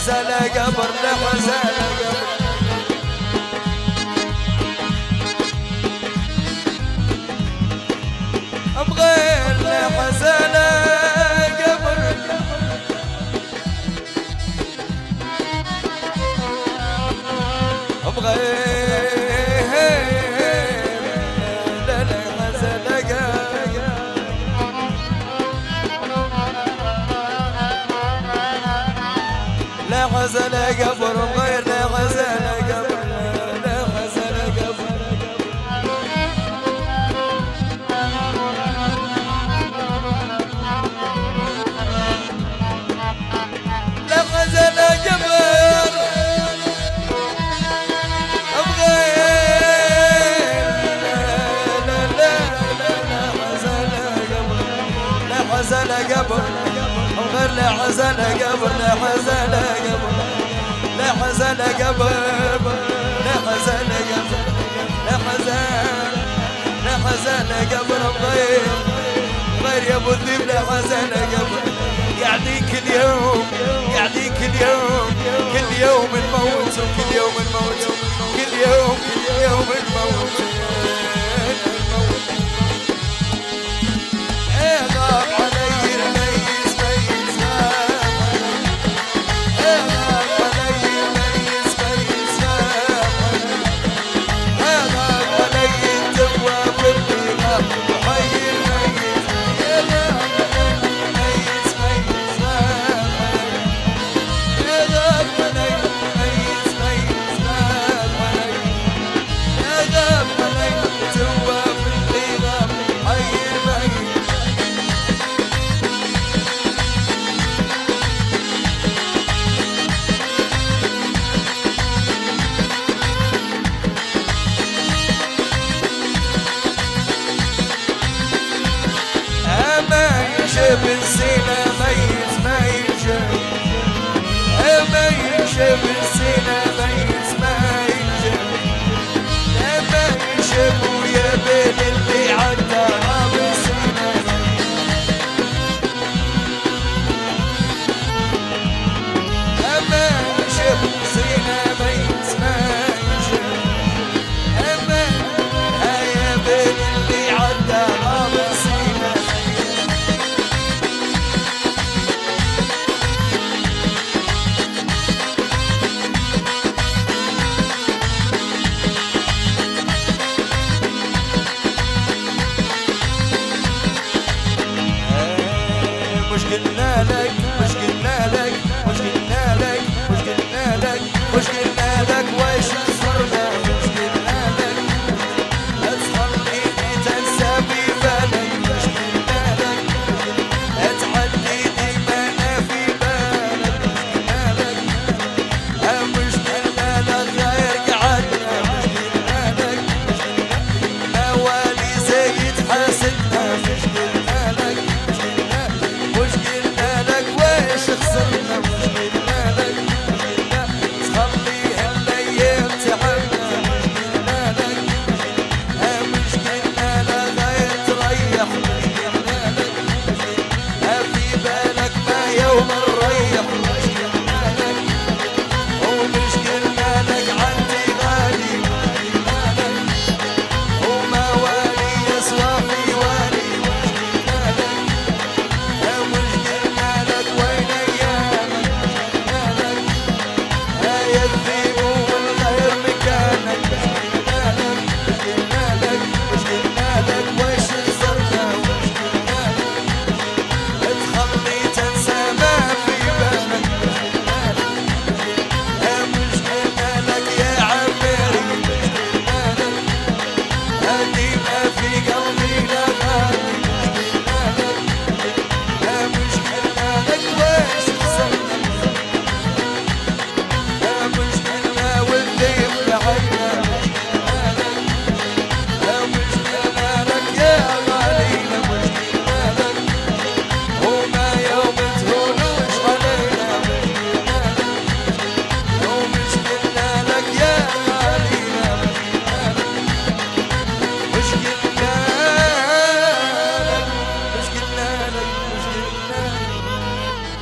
حزن قبر لا حزن قبر بغير لا حزن قبر بغير لا حزن قبر لا حزن قبر بغير لا حزن قبر لا حزن قبر لا حزن قبر حزن قبر غير لا حزن قبر لا حزن قبر لا حزن قبر لا حزن قبر لا حزن لا حزن قبر غير يا ابو الذيب لا حزن قبر قاعدين كل يوم قاعدين كل يوم كل يوم نموت وكل يوم نموت كل يوم نموت غاب علي رميز ميز غاب علي